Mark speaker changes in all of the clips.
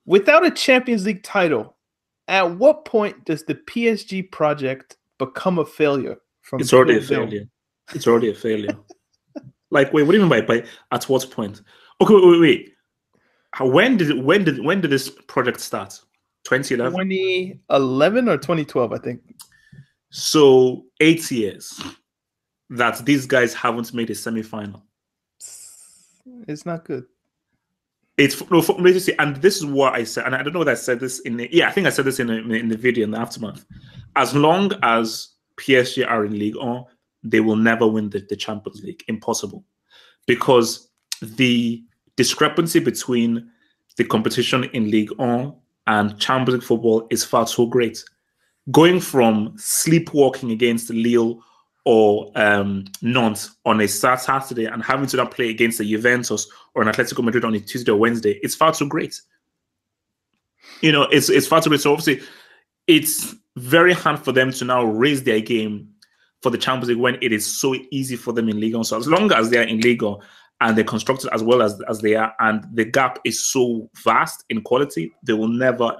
Speaker 1: Without a Champions League title, at what point does the PSG project become a failure?
Speaker 2: It's already a failure. It's already a failure. Like, wait, what do you mean by at what point? Okay, wait. When did this project start? 2011?
Speaker 1: 2011 or 2012, I think.
Speaker 2: So 8 years that these guys haven't made a semi-final.
Speaker 1: It's not good.
Speaker 2: It's no, and this is what I said, and I don't know whether I said this I think I said this in the video in the aftermath. As long as PSG are in Ligue 1, they will never win the Champions League. Impossible, because the discrepancy between the competition in Ligue 1 and Champions League football is far too great. Going from sleepwalking against Lille or Nantes on a Saturday and having to now play against a Juventus or an Atletico Madrid on a Tuesday or Wednesday, it's far too great. It's far too great. So obviously, it's very hard for them to now raise their game for the Champions League when it is so easy for them in Ligue 1. So as long as they are in Ligue 1 and they're constructed as well as they are, and the gap is so vast in quality, they will never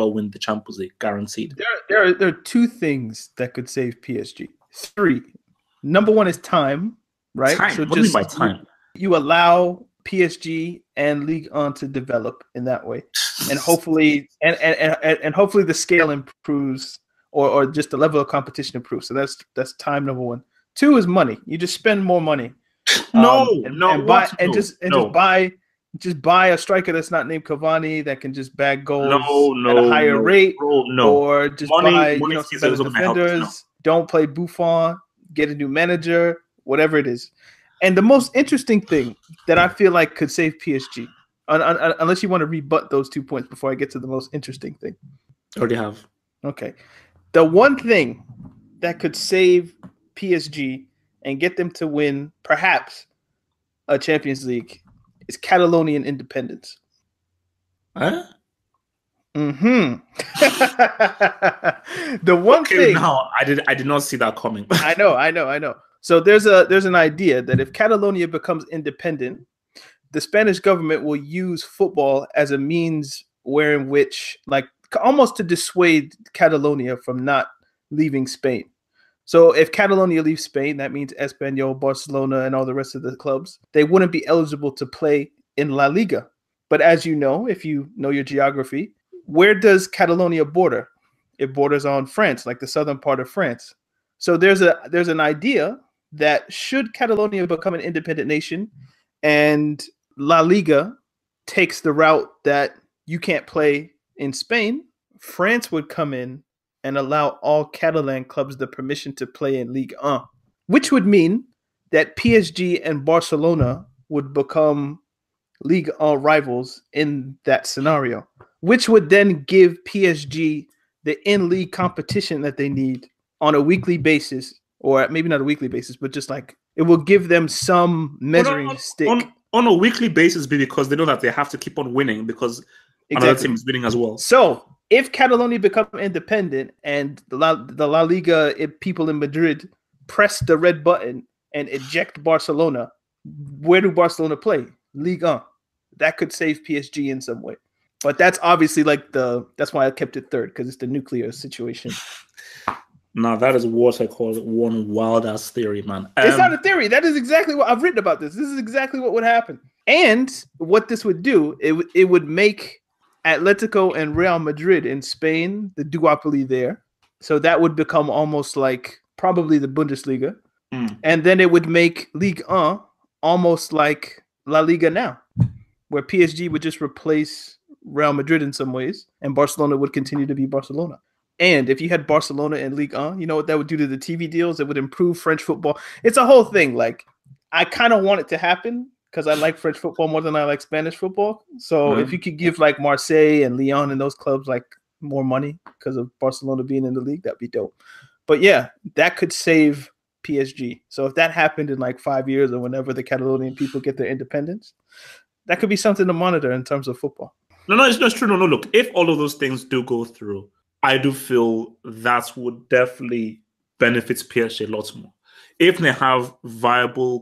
Speaker 2: win the Champions League, guaranteed.
Speaker 1: There are two things that could save PSG. 3. Number 1 is time, right?
Speaker 2: Time. So what do you mean by time?
Speaker 1: You allow PSG and Ligue 1 to develop in that way, and hopefully, and hopefully the scale improves, or just the level of competition improves. So that's time number 1. 2 is money. You just spend more money. Just buy a striker that's not named Cavani that can just bag goals at a higher rate, or just buy some better defenders. Don't play Buffon. Get a new manager. Whatever it is. And the most interesting thing that I feel like could save PSG, unless you want to rebut those 2 points before I get to the most interesting thing.
Speaker 2: Already have.
Speaker 1: Okay. The one thing that could save PSG and get them to win perhaps a Champions League is Catalonian independence.
Speaker 2: Huh?
Speaker 1: Mm-hmm. The one thing.
Speaker 2: No, I did not see that coming.
Speaker 1: I know. So there's an idea that if Catalonia becomes independent, the Spanish government will use football as a means wherein which, like, almost to dissuade Catalonia from not leaving Spain. So if Catalonia leaves Spain, that means Espanyol, Barcelona, and all the rest of the clubs, they wouldn't be eligible to play in La Liga. But as you know, if you know your geography, where does Catalonia border? It borders on France, like the southern part of France. So there's an idea that should Catalonia become an independent nation and La Liga takes the route that you can't play in Spain, France would come in and allow all Catalan clubs the permission to play in Ligue 1, which would mean that PSG and Barcelona would become Ligue 1 rivals in that scenario, which would then give PSG the in-league competition that they need on a weekly basis, or maybe not a weekly basis, but just like it will give them some measuring stick.
Speaker 2: On a weekly basis, because they know that they have to keep on winning because another team is winning as well.
Speaker 1: So if Catalonia become independent and the La Liga people in Madrid press the red button and eject Barcelona, where do Barcelona play? Ligue 1. That could save PSG in some way. But that's obviously that's why I kept it third, because it's the nuclear situation.
Speaker 2: Now that is what I call one wild ass theory, man.
Speaker 1: It's not a theory. That is exactly what I've written about this. This is exactly what would happen. And what this would do, it would make Atletico and Real Madrid in Spain the duopoly there. So that would become almost like probably the Bundesliga. And then it would make Ligue 1 almost like La Liga now, where PSG would just replace Real Madrid in some ways, and Barcelona would continue to be Barcelona. And if you had Barcelona and Ligue 1, you know what that would do to the TV deals? It would improve French football. It's a whole thing. Like, I kind of want it to happen because I like French football more than I like Spanish football. So if you could give like Marseille and Lyon and those clubs like more money because of Barcelona being in the league, that'd be dope. But yeah, that could save PSG. So if that happened in like 5 years or whenever the Catalonian people get their independence, that could be something to monitor in terms of football.
Speaker 2: No, it's not true. No, look, if all of those things do go through, I do feel that would definitely benefit PSG a lot more. If they have viable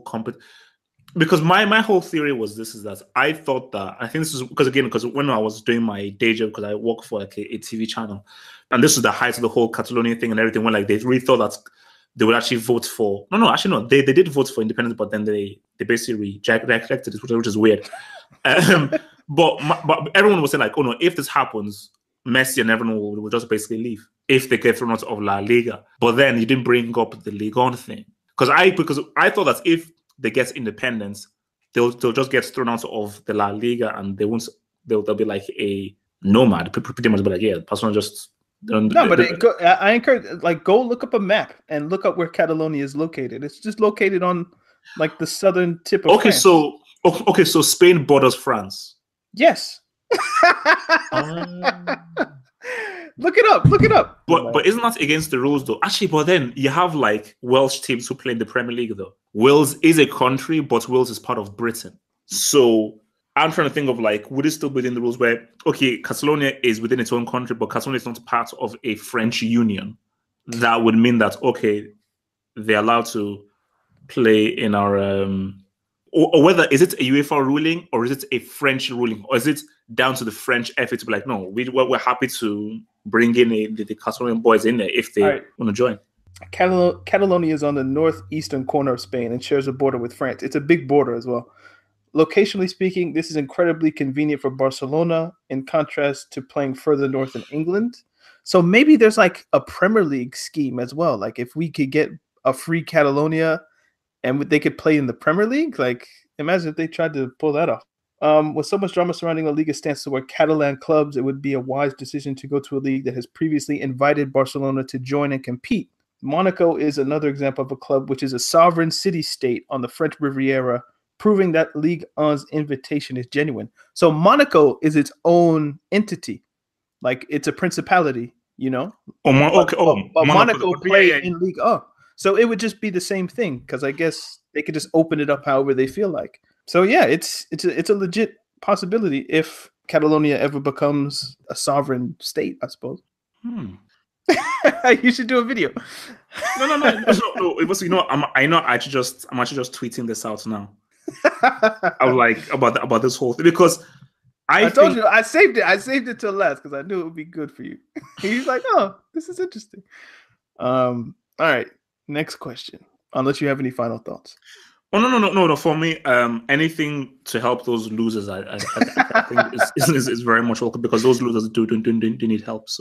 Speaker 2: because my whole theory was this is that I thought that I think this is because when I was doing my day job because I work for like a TV channel, and this was the height of the whole Catalonia thing and everything when like they really thought that they would actually vote for actually no they did vote for independence, but then they basically rejected it, which is weird. But everyone was saying like, oh no, if this happens, Messi and everyone will just basically leave if they get thrown out of La Liga. But then you didn't bring up the Ligue 1 thing because I thought that if they get independence, they'll just get thrown out of the La Liga and they'll be like a nomad, pretty much. But like, yeah, Barcelona just
Speaker 1: I encourage go look up a map and look up where Catalonia is located. It's just located on like the southern tip of France.
Speaker 2: So Spain borders France.
Speaker 1: Yes. Look it up.
Speaker 2: But isn't that against the rules though? Actually, but then you have like Welsh teams who play in the Premier League though. Wales is a country, but Wales is part of Britain. So I'm trying to think of like, would it still be within the rules where, okay, Catalonia is within its own country, but Catalonia is not part of a French union. That would mean that, okay, they're allowed to play in our, or whether, is it a UEFA ruling or is it a French ruling? Or is it down to the French FA to be like, no, we're happy to bring in the Catalonian boys in there if they want to join.
Speaker 1: Catalonia is on the northeastern corner of Spain and shares a border with France. It's a big border as well. Locationally speaking, this is incredibly convenient for Barcelona in contrast to playing further north in England. So maybe there's like a Premier League scheme as well. Like if we could get a free Catalonia and they could play in the Premier League, like imagine if they tried to pull that off. With so much drama surrounding La Liga stance toward Catalan clubs, it would be a wise decision to go to a league that has previously invited Barcelona to join and compete. Monaco is another example of a club which is a sovereign city-state on the French Riviera, proving that Ligue 1's invitation is genuine. So Monaco is its own entity. Like it's a principality, you know?
Speaker 2: But
Speaker 1: Monaco play in Ligue 1. So it would just be the same thing because I guess they could just open it up however they feel like. So yeah, it's a legit possibility if Catalonia ever becomes a sovereign state, I suppose. You should do a video.
Speaker 2: No. It was, I'm actually just tweeting this out now. I was like about this whole thing because I told
Speaker 1: you I saved it till last because I knew it would be good for you. He's like, oh, this is interesting. All right, next question. Unless you have any final thoughts.
Speaker 2: Oh no. For me, anything to help those losers, I think is very much welcome because those losers do need help. So